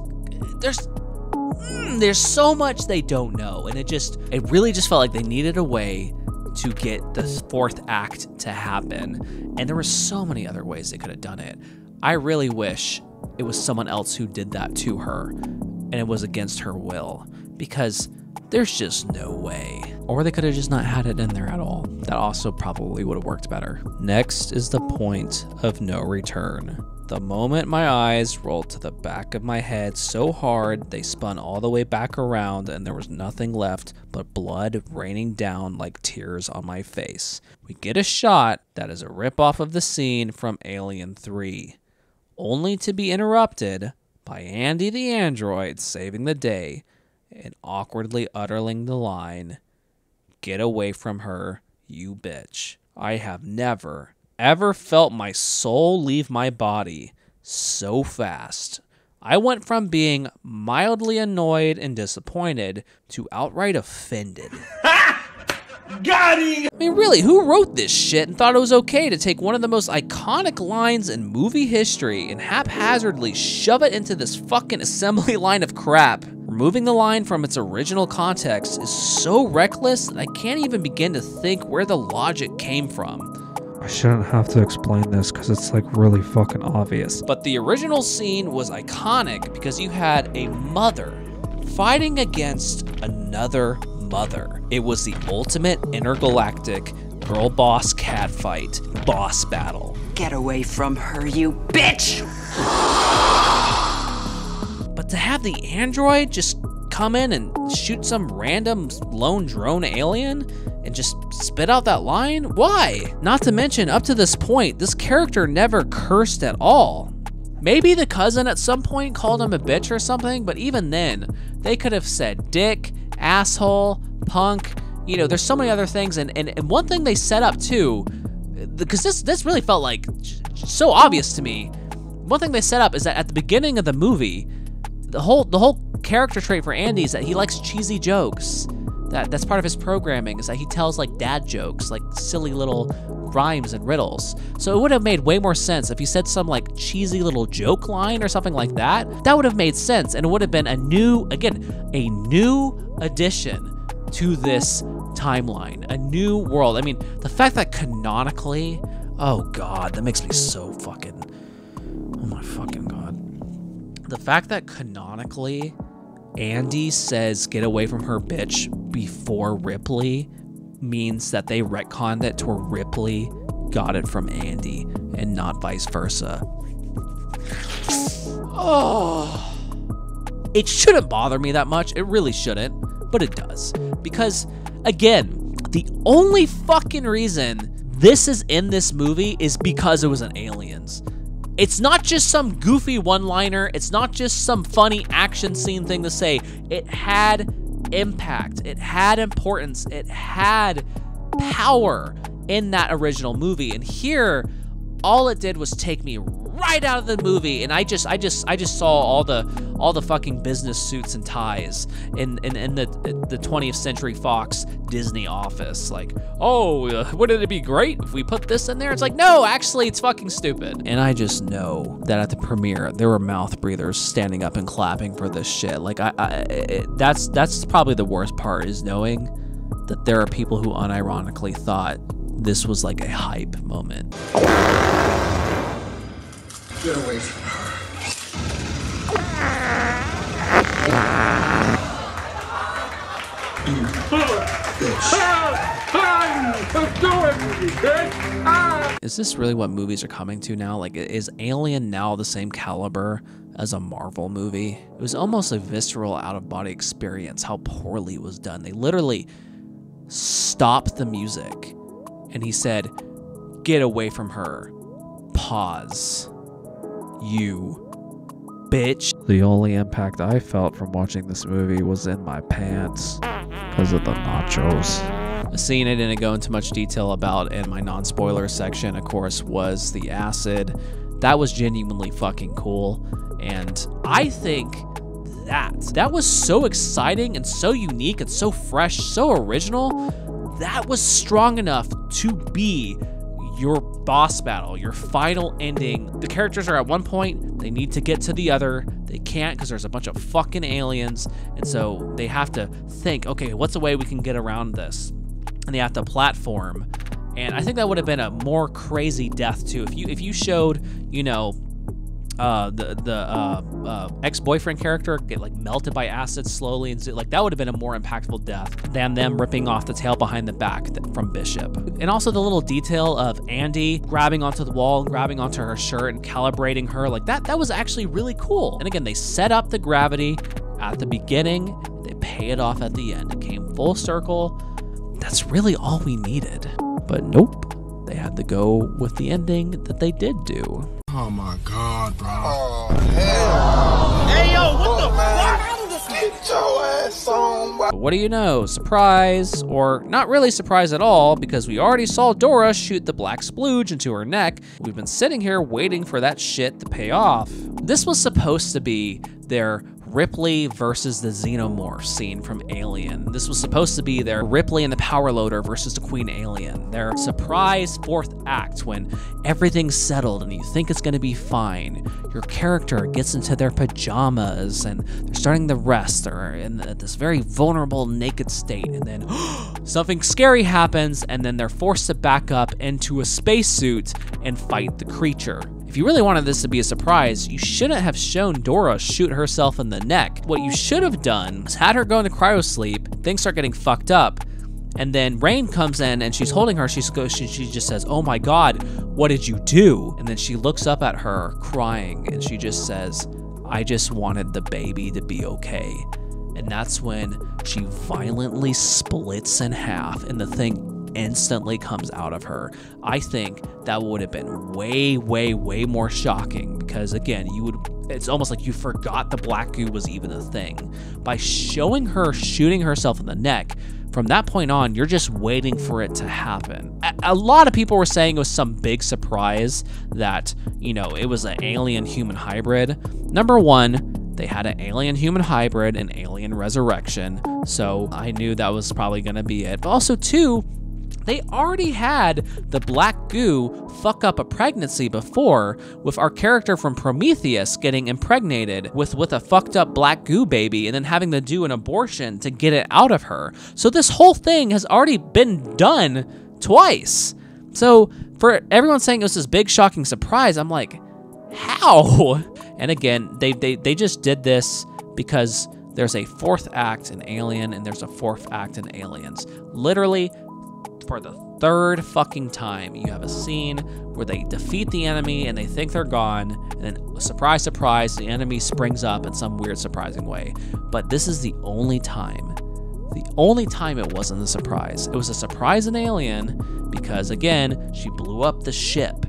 there's so much they don't know, and it really just felt like they needed a way to get the fourth act to happen, and there were so many other ways they could have done it. I really wish it was someone else who did that to her, and it was against her will, because there's just no way. Or they could have just not had it in there at all. That also probably would have worked better. Next is the point of no return. The moment my eyes rolled to the back of my head so hard, they spun all the way back around and there was nothing left but blood raining down like tears on my face. We get a shot that is a ripoff of the scene from Alien 3, only to be interrupted by Andy the android saving the day and awkwardly uttering the line, "Get away from her, you bitch." I have never, ever felt my soul leave my body so fast. I went from being mildly annoyed and disappointed to outright offended. Got him! I mean, really, who wrote this shit and thought it was okay to take one of the most iconic lines in movie history and haphazardly shove it into this fucking assembly line of crap? Removing the line from its original context is so reckless that I can't even begin to think where the logic came from. I shouldn't have to explain this because it's like really fucking obvious. But the original scene was iconic because you had a mother fighting against another mother. It was the ultimate intergalactic girl boss cat fight boss battle. Get away from her, you bitch! But to have the android just come in and shoot some random lone drone alien and just spit out that line? Why? Not to mention, up to this point, this character never cursed at all. Maybe the cousin at some point called him a bitch or something, but even then, they could have said dick, asshole, punk, you know, there's so many other things, and one thing they set up too, because this really felt like so obvious to me, one thing they set up is that at the beginning of the movie, the whole character trait for Andy is that he likes cheesy jokes. That's part of his programming, is that he tells like dad jokes, like silly little rhymes and riddles. So it would have made way more sense if he said some like cheesy little joke line or something like that. That would have made sense, and it would have been a new addition to this timeline, a new world. I mean, the fact that canonically, oh god, that makes me so fucking, oh my fucking god. The fact that canonically Andy says get away from her bitch before Ripley means that they retconned it to where Ripley got it from Andy and not vice versa. Oh, it shouldn't bother me that much. It really shouldn't, but it does. Because, again, the only fucking reason this is in this movie is because it was an Aliens. It's not just some goofy one-liner. It's not just some funny action scene thing to say. It had impact. It had importance. It had power in that original movie. And here, all it did was take me right out of the movie, and I just saw all the fucking business suits and ties in the 20th Century Fox Disney office. Like, oh, wouldn't it be great if we put this in there? It's like, no, actually, it's fucking stupid. And I just know that at the premiere, there were mouth breathers standing up and clapping for this shit. Like, that's probably the worst part, is knowing that there are people who unironically thought this was like a hype moment. Get away from her. You bitch. Is this really what movies are coming to now? Like, is Alien now the same caliber as a Marvel movie? It was almost a visceral out-of-body experience how poorly it was done. They literally stopped the music and he said, get away from her. Pause. You bitch. The only impact I felt from watching this movie was in my pants because of the nachos. A scene I didn't go into much detail about in my non-spoiler section, of course, was the acid. That was genuinely fucking cool. And I think That was so exciting and so unique and so fresh, so original. That was strong enough to be your boss battle, your final ending. The characters are at one point, they need to get to the other. They can't because there's a bunch of fucking aliens. And so they have to think, okay, what's a way we can get around this? And they have to platform. And I think that would have been a more crazy death too. If you showed, you know, the ex-boyfriend character get like melted by acid slowly, and like that would have been a more impactful death than them ripping off the tail behind the back from Bishop. And also the little detail of Andy grabbing onto the wall and grabbing onto her shirt and calibrating her, like that was actually really cool. And again, they set up the gravity at the beginning, they pay it off at the end. It came full circle. That's really all we needed. But nope, they had to go with the ending that they did do. Oh my God, bro. Oh, hell. Hey, yo, what the fuck? Get your ass on, bro. But what do you know? Surprise, or not really surprise at all, because we already saw Dora shoot the black splooge into her neck. We've been sitting here waiting for that shit to pay off. This was supposed to be their Ripley versus the Xenomorph scene from Alien. This was supposed to be their Ripley and the Power Loader versus the Queen Alien. Their surprise fourth act when everything's settled and you think it's gonna be fine. Your character gets into their pajamas and they're starting to rest. They're in this very vulnerable, naked state, and then something scary happens, and then they're forced to back up into a spacesuit and fight the creature. If you really wanted this to be a surprise, you shouldn't have shown Dora shoot herself in the neck. What you should have done is had her go into cryosleep, things start getting fucked up, and then Rain comes in and she's holding her. She just says, "Oh my God, what did you do?" And then she looks up at her crying and she just says, "I just wanted the baby to be okay." And that's when she violently splits in half and the thing instantly comes out of her. I think that would have been way, way, way more shocking, because again, it's almost like you forgot the black goo was even a thing. By showing her shooting herself in the neck, from that point on, you're just waiting for it to happen. A lot of people were saying it was some big surprise that, you know, it was an alien-human hybrid. Number one, they had an alien-human hybrid and Alien Resurrection, so I knew that was probably gonna be it. But also, two, they already had the black goo fuck up a pregnancy before, with our character from Prometheus getting impregnated with a fucked up black goo baby and then having to do an abortion to get it out of her. So this whole thing has already been done twice. So for everyone saying it was this big shocking surprise, I'm like, how? And again, they just did this because there's a fourth act in Alien and there's a fourth act in Aliens. Literally, for the third fucking time, you have a scene where they defeat the enemy and they think they're gone, and then surprise, surprise, the enemy springs up in some weird, surprising way. But this is the only time it wasn't a surprise. It was a surprise in Alien because, again, she blew up the ship,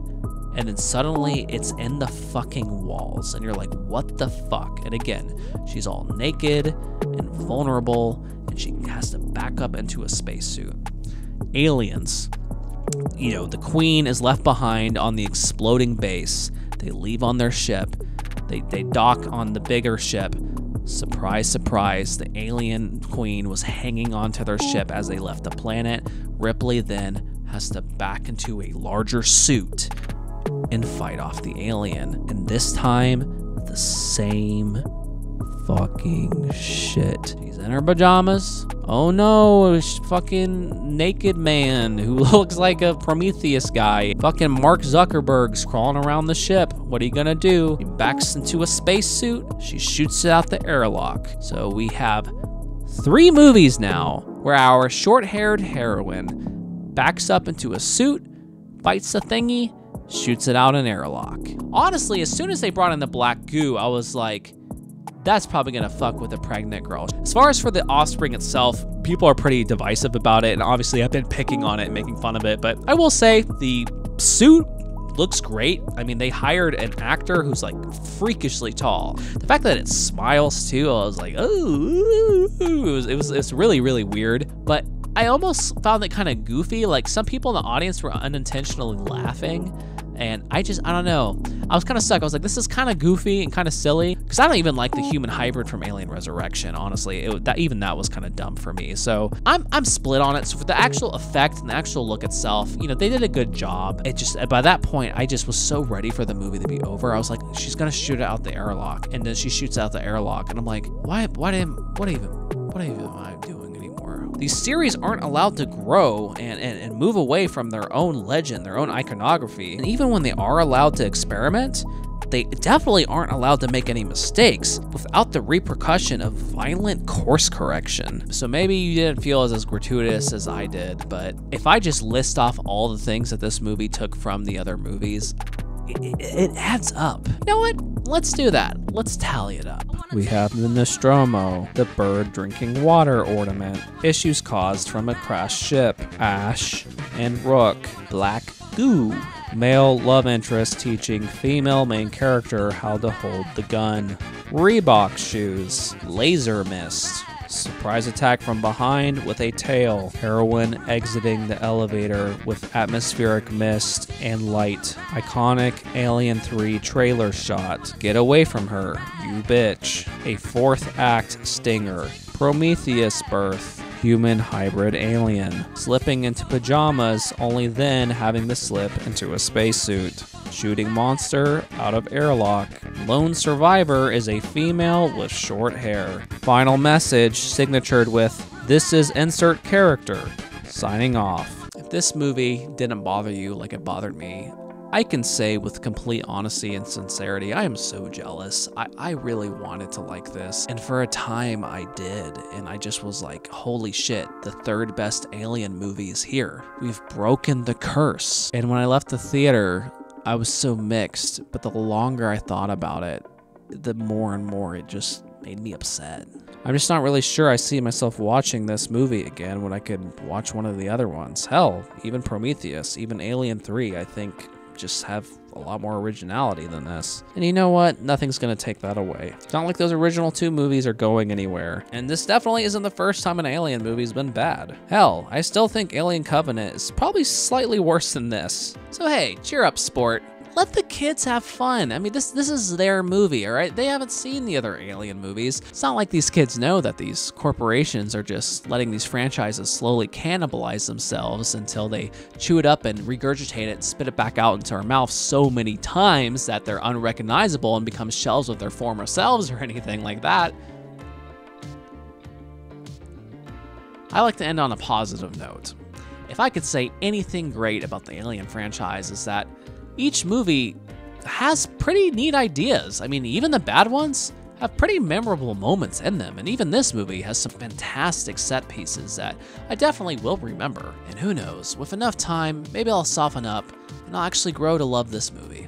and then suddenly it's in the fucking walls, and you're like, what the fuck? And again, she's all naked and vulnerable, and she has to back up into a spacesuit. Aliens, you know, the Queen is left behind on the exploding base. They leave on their ship. They dock on the bigger ship. Surprise, surprise, the alien Queen was hanging onto their ship as they left the planet. Ripley then has to back into a larger suit and fight off the alien. And this time, the same fucking shit. She's in her pajamas. Oh no, a fucking naked man who looks like a Prometheus guy. Fucking Mark Zuckerberg's crawling around the ship. What are you gonna do? He backs into a spacesuit. She shoots it out the airlock. So we have 3 movies now where our short-haired heroine backs up into a suit, fights the thingy, shoots it out an airlock. Honestly, as soon as they brought in the black goo, I was like, that's probably gonna fuck with a pregnant girl. As far as for the offspring itself, people are pretty divisive about it, and obviously I've been picking on it and making fun of it, but I will say the suit looks great. I mean, they hired an actor who's like freakishly tall. The fact that it smiles too, I was like, oh, it was really, really weird. But I almost found it kind of goofy. Like, some people in the audience were unintentionally laughing. And I don't know. I was kind of stuck. I was like, this is kind of goofy and kind of silly. Because I don't even like the human hybrid from Alien Resurrection, honestly. Even that was kind of dumb for me. So I'm split on it. So for the actual effect and the actual look itself, you know, they did a good job. It just, by that point, I just was so ready for the movie to be over. I was like, she's going to shoot it out the airlock. And then she shoots out the airlock. And I'm like, what even am I doing? These series aren't allowed to grow and move away from their own legend, their own iconography. And even when they are allowed to experiment, they definitely aren't allowed to make any mistakes without the repercussion of violent course correction. So maybe you didn't feel as gratuitous as I did, but if I just list off all the things that this movie took from the other movies, it adds up. You know what? Let's do that. Let's tally it up. We have the Nostromo, the bird drinking water ornament, issues caused from a crashed ship, Ash and Rook, black goo, male love interest teaching female main character how to hold the gun, Reebok shoes, laser mist, surprise attack from behind with a tail, heroine exiting the elevator with atmospheric mist and light, iconic Alien 3 trailer shot, get away from her, you bitch, a fourth act stinger, Prometheus birth, human hybrid alien, slipping into pajamas, only then having to slip into a spacesuit, shooting monster out of airlock, lone survivor is a female with short hair, final message signatured with, this is insert character, signing off. If this movie didn't bother you like it bothered me, I can say with complete honesty and sincerity, I am so jealous. I really wanted to like this, and for a time I did, and I just was like, holy shit, the third best Alien movie is here. We've broken the curse. And when I left the theater, I was so mixed, but the longer I thought about it, the more and more it just made me upset. I'm just not really sure I see myself watching this movie again when I could watch one of the other ones. Hell, even Prometheus, even Alien 3, I think just have a lot more originality than this. And you know what? Nothing's gonna take that away. It's not like those original two movies are going anywhere. And this definitely isn't the first time an Alien movie's been bad. Hell, I still think Alien Covenant is probably slightly worse than this. So hey, cheer up, sport. Let the kids have fun. I mean, this is their movie, all right? They haven't seen the other Alien movies. It's not like these kids know that these corporations are just letting these franchises slowly cannibalize themselves until they chew it up and regurgitate it and spit it back out into our mouth so many times that they're unrecognizable and become shells of their former selves or anything like that. I like to end on a positive note. If I could say anything great about the Alien franchise, is that each movie has pretty neat ideas. I mean, even the bad ones have pretty memorable moments in them, and even this movie has some fantastic set pieces that I definitely will remember. And who knows, with enough time, maybe I'll soften up and I'll actually grow to love this movie.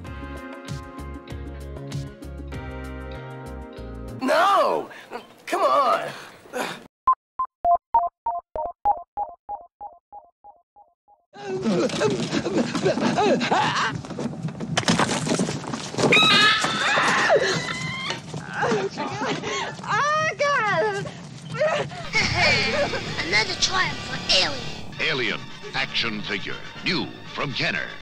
No! Come on! Oh, God! Another triumph for Alien. Alien action figure. New from Kenner.